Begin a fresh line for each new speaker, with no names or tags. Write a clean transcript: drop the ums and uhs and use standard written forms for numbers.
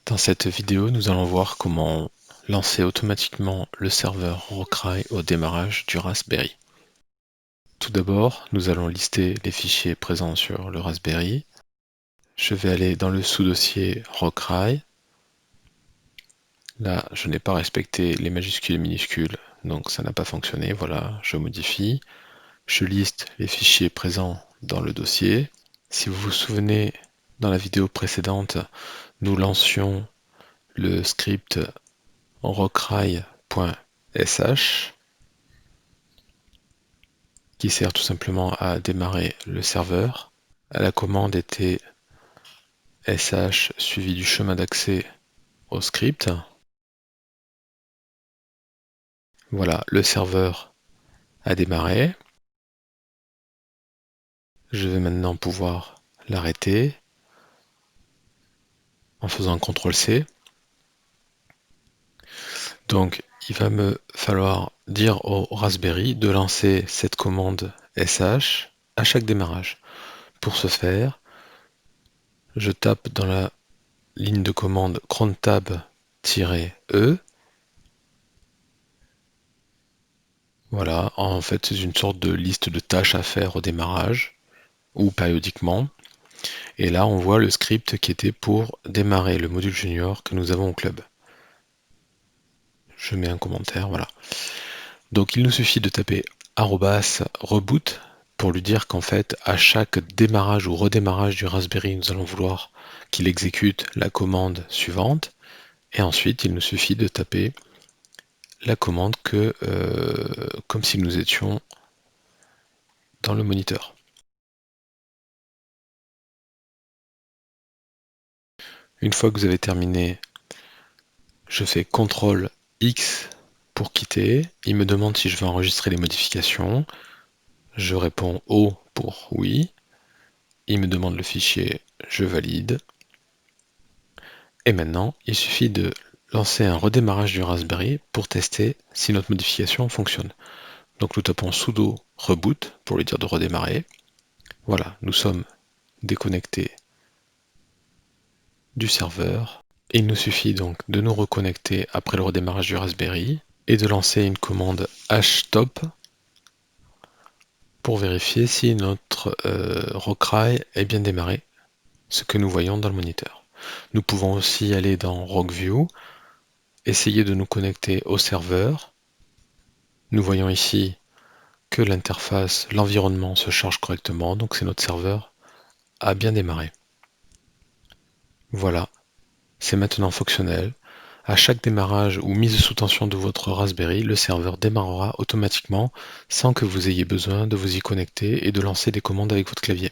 Dans cette vidéo, nous allons voir comment lancer automatiquement le serveur Rocry au démarrage du Raspberry. Tout d'abord, nous allons lister les fichiers présents sur le Raspberry. Je vais aller dans le sous-dossier Rocry. Là, je n'ai pas respecté les majuscules et minuscules, donc ça n'a pas fonctionné. Voilà, je modifie. Je liste les fichiers présents dans le dossier. Si vous vous souvenez, dans la vidéo précédente, nous lancions le script rocry.sh qui sert tout simplement à démarrer le serveur. La commande était sh suivi du chemin d'accès au script. Voilà, le serveur a démarré. Je vais maintenant pouvoir l'arrêter en faisant un CTRL-C. Donc, il va me falloir dire au Raspberry de lancer cette commande sh à chaque démarrage. Pour ce faire, je tape dans la ligne de commande crontab-e. Voilà, en fait, c'est une sorte de liste de tâches à faire au démarrage ou périodiquement. Et là, on voit le script qui était pour démarrer le module junior que nous avons au club. Je mets un commentaire, voilà. Donc, il nous suffit de taper @reboot pour lui dire qu'en fait, à chaque démarrage ou redémarrage du Raspberry, nous allons vouloir qu'il exécute la commande suivante. Et ensuite, il nous suffit de taper la commande comme si nous étions dans le moniteur. Une fois que vous avez terminé, je fais CTRL X pour quitter. Il me demande si je veux enregistrer les modifications. Je réponds O pour oui. Il me demande le fichier, je valide. Et maintenant, il suffit de lancer un redémarrage du Raspberry pour tester si notre modification fonctionne. Donc nous tapons sudo reboot pour lui dire de redémarrer. Voilà, nous sommes déconnectés du serveur. Il nous suffit donc de nous reconnecter après le redémarrage du Raspberry et de lancer une commande htop pour vérifier si notre Rocry est bien démarré, ce que nous voyons dans le moniteur. Nous pouvons aussi aller dans RockView, essayer de nous connecter au serveur. Nous voyons ici que l'interface, l'environnement se charge correctement, donc c'est notre serveur a bien démarré. Voilà, c'est maintenant fonctionnel. À chaque démarrage ou mise sous tension de votre Raspberry, le serveur démarrera automatiquement sans que vous ayez besoin de vous y connecter et de lancer des commandes avec votre clavier.